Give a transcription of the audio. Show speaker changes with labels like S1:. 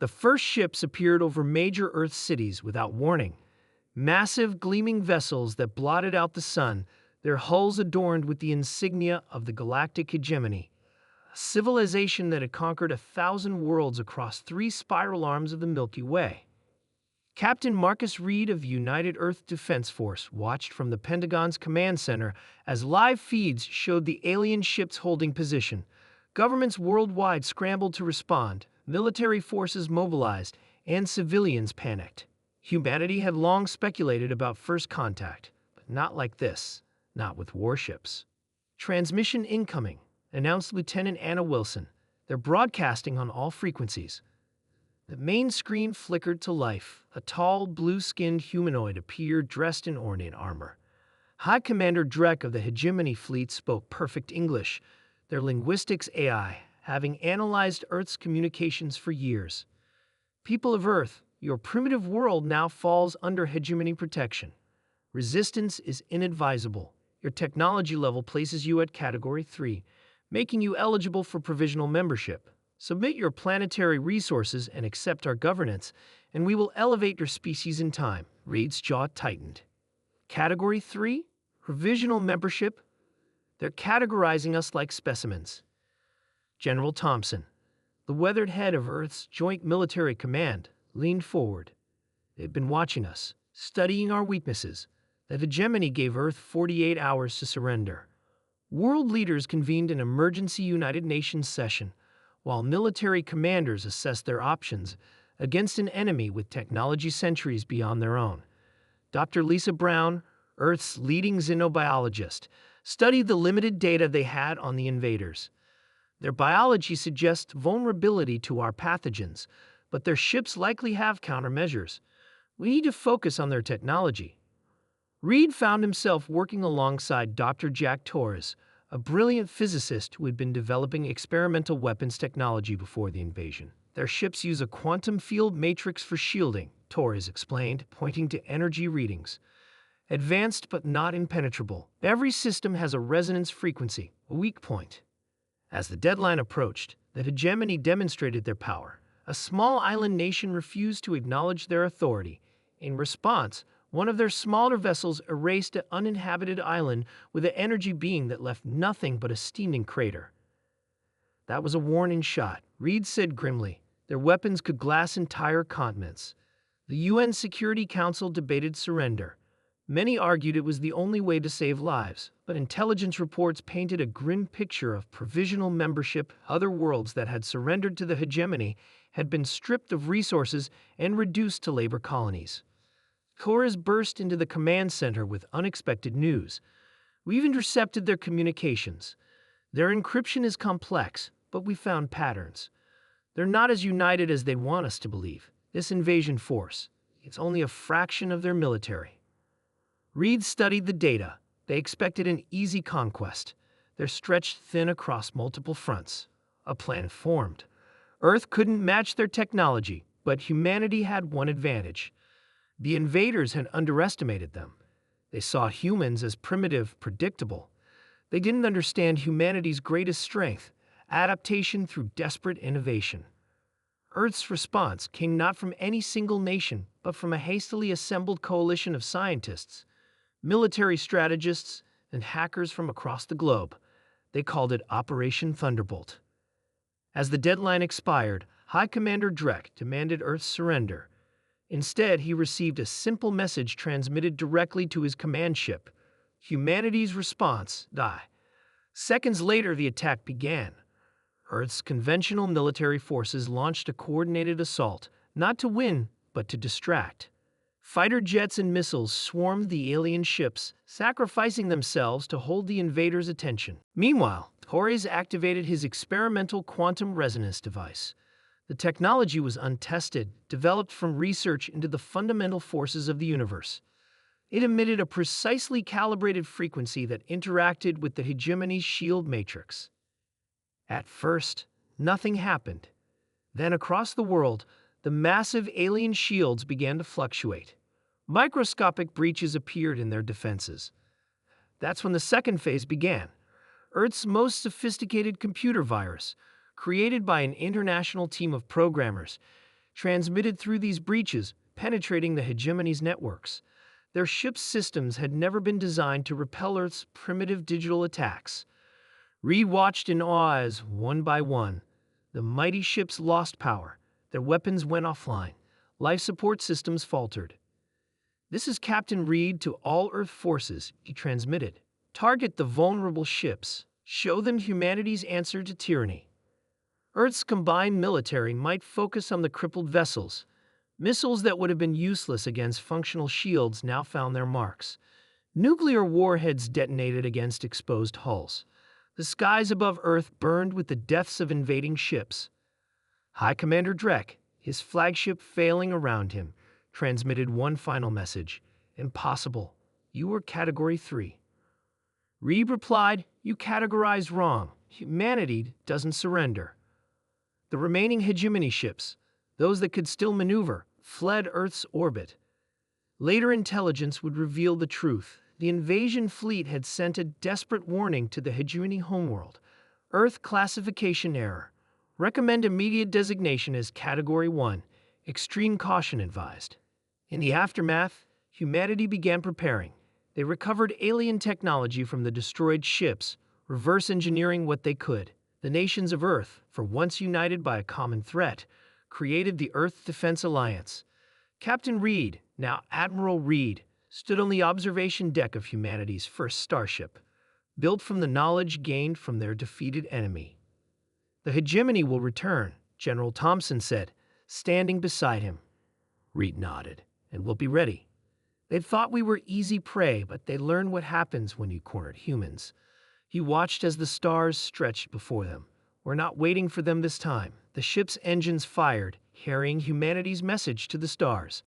S1: The first ships appeared over major Earth cities without warning. Massive, gleaming vessels that blotted out the sun, their hulls adorned with the insignia of the galactic hegemony. A civilization that had conquered 1,000 worlds across 3 spiral arms of the Milky Way. Captain Marcus Reed of United Earth Defense Force watched from the Pentagon's command center as live feeds showed the alien ships holding position. Governments worldwide scrambled to respond, military forces mobilized, and civilians panicked. Humanity had long speculated about first contact, but not like this, not with warships. "Transmission incoming," announced Lieutenant Anna Wilson. "They're broadcasting on all frequencies." The main screen flickered to life. A tall, blue-skinned humanoid appeared dressed in ornate armor. High Commander Drek of the Hegemony Fleet spoke perfect English, their linguistics AI, having analyzed Earth's communications for years. "People of Earth, your primitive world now falls under hegemony protection. Resistance is inadvisable. Your technology level places you at Category 3, making you eligible for provisional membership. Submit your planetary resources and accept our governance, and we will elevate your species in time." Reed's jaw tightened. "Category 3? Provisional membership? They're categorizing us like specimens." General Thompson, the weathered head of Earth's Joint Military Command, leaned forward. "They've been watching us, studying our weaknesses. The hegemony gave Earth 48 hours to surrender. World leaders convened an emergency United Nations session, while military commanders assessed their options against an enemy with technology centuries beyond their own. Dr. Lisa Brown, Earth's leading xenobiologist, studied the limited data they had on the invaders. Their biology suggests vulnerability to our pathogens, but their ships likely have countermeasures. We need to focus on their technology." Reed found himself working alongside Dr. Jack Torres, a brilliant physicist who had been developing experimental weapons technology before the invasion. "Their ships use a quantum field matrix for shielding," Torres explained, pointing to energy readings. "Advanced but not impenetrable. Every system has a resonance frequency, a weak point." As the deadline approached, the hegemony demonstrated their power. A small island nation refused to acknowledge their authority. In response, one of their smaller vessels erased an uninhabited island with an energy beam that left nothing but a steaming crater. "That was a warning shot," Reed said grimly. "Their weapons could glass entire continents." The UN Security Council debated surrender. Many argued it was the only way to save lives, but intelligence reports painted a grim picture of provisional membership. Other worlds that had surrendered to the hegemony had been stripped of resources and reduced to labor colonies. Torres burst into the command center with unexpected news. "We've intercepted their communications. Their encryption is complex, but we found patterns. They're not as united as they want us to believe. This invasion force, it's only a fraction of their military." Reed studied the data. They expected an easy conquest. They're stretched thin across multiple fronts. A plan formed. Earth couldn't match their technology, but humanity had one advantage. The invaders had underestimated them. They saw humans as primitive, predictable. They didn't understand humanity's greatest strength, adaptation through desperate innovation. Earth's response came not from any single nation, but from a hastily assembled coalition of scientists, military strategists, and hackers from across the globe. They called it Operation Thunderbolt. As the deadline expired, High Commander Drek demanded Earth's surrender. Instead, he received a simple message transmitted directly to his command ship. Humanity's response, die. Seconds later, the attack began. Earth's conventional military forces launched a coordinated assault, not to win, but to distract. Fighter jets and missiles swarmed the alien ships, sacrificing themselves to hold the invaders' attention. Meanwhile, Torres activated his experimental quantum resonance device. The technology was untested, developed from research into the fundamental forces of the universe. It emitted a precisely calibrated frequency that interacted with the hegemony's shield matrix. At first, nothing happened. Then across the world, the massive alien shields began to fluctuate. Microscopic breaches appeared in their defenses. That's when the second phase began. Earth's most sophisticated computer virus, created by an international team of programmers, transmitted through these breaches, penetrating the hegemony's networks. Their ship's systems had never been designed to repel Earth's primitive digital attacks. Reed watched in awe as, one by one, the mighty ships lost power. Their weapons went offline. Life support systems faltered. "This is Captain Reed to all Earth forces," he transmitted. "Target the vulnerable ships. Show them humanity's answer to tyranny." Earth's combined military might focus on the crippled vessels. Missiles that would have been useless against functional shields now found their marks. Nuclear warheads detonated against exposed hulls. The skies above Earth burned with the deaths of invading ships. High Commander Drek, his flagship failing around him, transmitted one final message. "Impossible. You were Category 3. Reed replied, "You categorized wrong. Humanity doesn't surrender." The remaining hegemony ships, those that could still maneuver, fled Earth's orbit. Later intelligence would reveal the truth. The invasion fleet had sent a desperate warning to the hegemony homeworld. Earth classification error. Recommend immediate designation as Category 1. Extreme caution advised. In the aftermath, humanity began preparing. They recovered alien technology from the destroyed ships, reverse engineering what they could. The nations of Earth, for once united by a common threat, created the Earth Defense Alliance. Captain Reed, now Admiral Reed, stood on the observation deck of humanity's first starship, built from the knowledge gained from their defeated enemy. "The hegemony will return," General Thompson said, standing beside him. Reed nodded. "And we'll be ready. They thought we were easy prey, but they learned what happens when you cornered humans." He watched as the stars stretched before them. "We're not waiting for them this time." The ship's engines fired, carrying humanity's message to the stars.